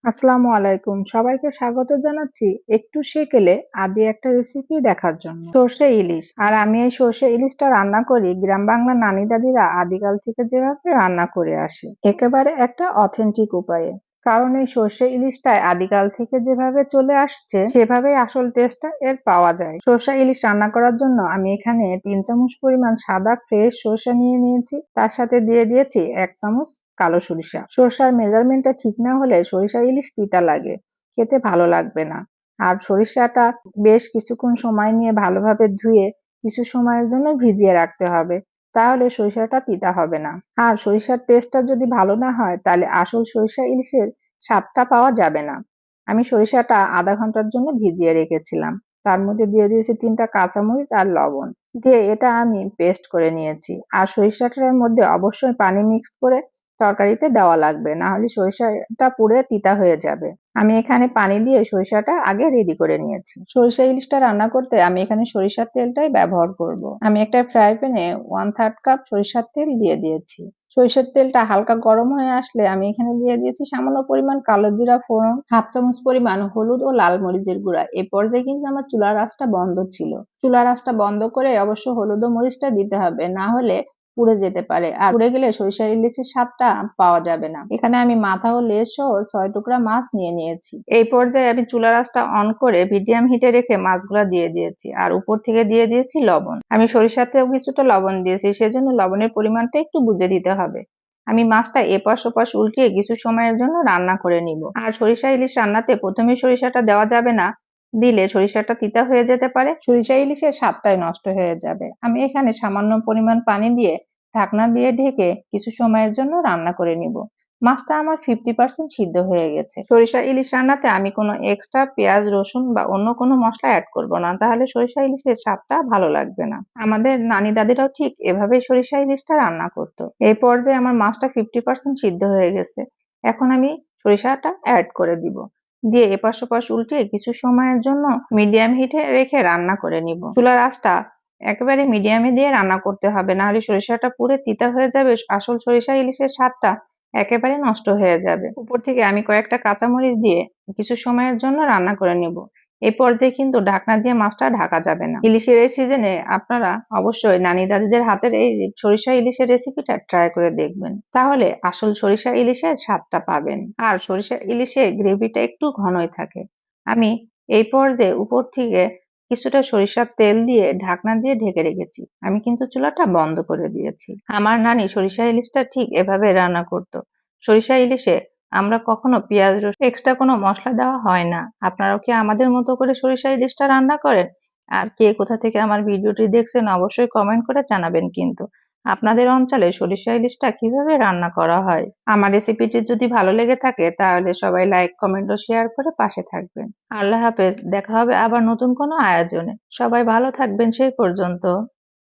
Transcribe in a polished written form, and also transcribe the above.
আসসালামু আলাইকুম, সবাইকে স্বাগত জানাচ্ছি একটু সেকেলে আদি একটা রেসিপি দেখার জন্য। সর্ষে ইলিশ। আর আমি এই সর্ষে ইলিশটা রান্না করি গ্রাম বাংলার নানি দাদিরা আদিকাল থেকে যেভাবে রান্না করে আসে, একেবারে একটা অথেন্টিক উপায়ে। কারণ এই সর্ষে ইলিশটায় আদিকাল থেকে যেভাবে চলে আসছে সেভাবেই আসল টেস্টটা এর পাওয়া যায়। সর্ষে ইলিশ রান্না করার জন্য আমি এখানে 3 চামচ পরিমাণ সাদা ফ্রেশ সর্ষে নিয়ে নিয়েছি। তার সাথে দিয়ে দিয়েছি 1 চামচ কালো সরিষা। সরিষার মেজারমেন্টটা ঠিক না হলে সরিষা ইলিশ তিতা লাগে, খেতে ভালো লাগবে না। আর সরিষাটা বেশ কিছুক্ষণ সময় নিয়ে ভালোভাবে ধুয়ে কিছু সময়ের জন্য ভিজিয়ে রাখতে হবে, তাহলে সরিষাটা তিতা হবে না। আর সরিষার টেস্টটা যদি ভালো না হয় তাহলে আসল সরিষা ইলিশের স্বাদটা পাওয়া যাবে না। আমি সরিষাটা আধা ঘন্টার জন্য ভিজিয়ে রেখেছিলাম। তার মধ্যে দিয়ে দিয়েছি 3টা কাঁচামরিচ আর লবণ দিয়ে এটা আমি পেস্ট করে নিয়েছি। আর সরিষাটার মধ্যে অবশ্যই পানি মিক্স করে তরকারিতে দেওয়া লাগবে, না হলে সরিষাটা পুড়ে তিতা হয়ে যাবে। আমি এখানে পানি দিয়ে সরিষাটা আগে রেডি করে নিয়েছি। সরিষা ইলিশটা রান্না করতে আমি এখানে সরিষার তেলটাই ব্যবহার করব। আমি একটা ফ্রাই প্যানে 1/3 কাপ সরিষার তেল দিয়ে দিয়েছি। সরিষার তেলটা হালকা গরম হয়ে আসলে আমি এখানে দিয়ে দিয়েছি সামান্য পরিমাণ কালো জিরা ফোড়ন, 1/2 চামচ পরিমাণ হলুদ ও লাল মরিচের গুঁড়া। এই পর্যায়ে কিন্তু আমার চুলার আঁচটা বন্ধ ছিল। চুলার আঁচটা বন্ধ করে অবশ্য হলুদ ও মরিচটা দিতে হবে, না হলে পুড়ে যেতে পারে, আর পুড়ে গেলে সরিষা ইলিশের স্বাদটা পাওয়া যাবে না। এখানে আমি মাথা ও লেজ সহ 6 টুকরা মাছ নিয়ে নিয়েছি। এই পর্যায়ে আমি চুলার আঁচটা অন করে মিডিয়াম হিটে রেখে মাছগুলা দিয়ে দিয়েছি, আর উপর থেকে দিয়ে দিয়েছি লবণ। আমি সরিষাতেও কিছুটা লবণ দিয়েছি, সেজন্য লবণের পরিমাণটা একটু বুঝে দিতে হবে। আমি মাছটা এপাশ ওপাশ উল্টিয়ে কিছু সময়ের জন্য রান্না করে নিব। আর সরিষা ইলিশ রান্নাতে প্রথমে সরিষাটা দেওয়া যাবে না, দিলে সরিষাটা তিতা হয়ে যেতে পারে, সরিষা ইলিশের স্বাদটাই নষ্ট হয়ে যাবে। আমি এখানে সামান্য পরিমাণ পানি দিয়ে ঢাকনা দিয়ে ঢেকে কিছু সময়ের জন্য রান্না করে নিব। মাছটা আমার 50% সিদ্ধ হয়ে গেছে। সরিষা ইলিশ রান্নাতে আমি কোনো এক্সট্রা পেঁয়াজ রসুন বা অন্য কোনো মশলা অ্যাড করব না, তাহলে সরিষা ইলিশের স্বাদটা ভালো লাগবে না। আমাদের নানি দাদিরাও ঠিক এভাবেই সরিষা ইলিশটা রান্না করতো। এই পর্যায়ে আমার মাছটা 50% সিদ্ধ হয়ে গেছে। এখন আমি সরিষাটা অ্যাড করে দিব, দিয়ে এপাশ ওপাশ উল্টে কিছু সময়ের জন্য মিডিয়াম হিটে রেখে রান্না করে নিব। চুলার আঁচটা একেবারে মিডিয়ামে দিয়ে রান্না করতে হবে, না হলে সরিষাটা পুড়ে তিতা হয়ে যাবে, আসল সরিষা ইলিশের স্বাদটা একেবারে নষ্ট হয়ে যাবে। উপর থেকে আমি কয়েকটা কাঁচামরিচ দিয়ে কিছু সময়ের জন্য রান্না করে নিব। এই পর্যায়ে কিন্তু ঢাকনা দিয়ে মাছটা ঢাকা যাবে না। ইলিশের এই সিজনে আপনারা অবশ্যই নানি দাদিদের হাতের এই সরিষা ইলিশের রেসিপিটা ট্রাই করে দেখবেন, তাহলে আসল সরিষা ইলিশের স্বাদটা পাবেন। আর সরিষা ইলিশের গ্রেভিটা একটু ঘনই থাকে। আমি এই পর্যায়ে উপর থেকে কিছুটা সরিষার তেল দিয়ে ঢাকনা দিয়ে ঢেকে রেখেছি। আমি কিন্তু চুলাটা বন্ধ করে দিয়েছি। আমার নানি সরিষা ইলিশটা ঠিক এভাবে রান্না করতো। সরিষা ইলিশে আমরা কখনো পেঁয়াজ রসুন এক্সট্রা কোনো মশলা দেওয়া হয় না। আপনারাও কি আমাদের মতো করে সরিষা ইলিশটা রান্না করেন? আর কে কোথা থেকে আমার ভিডিওটি দেখছেন অবশ্যই কমেন্ট করে জানাবেন কিন্তু। আপনাদের অঞ্চলে সরিষা ইলিশটা কিভাবে রান্না করা হয়? আমার রেসিপিটি যদি ভালো লেগে থাকে তাহলে সবাই লাইক কমেন্ট ও শেয়ার করে পাশে থাকবেন। আল্লাহ হাফেজ, দেখা হবে আবার নতুন কোনো আয়োজনে। সবাই ভালো থাকবেন সেই পর্যন্ত।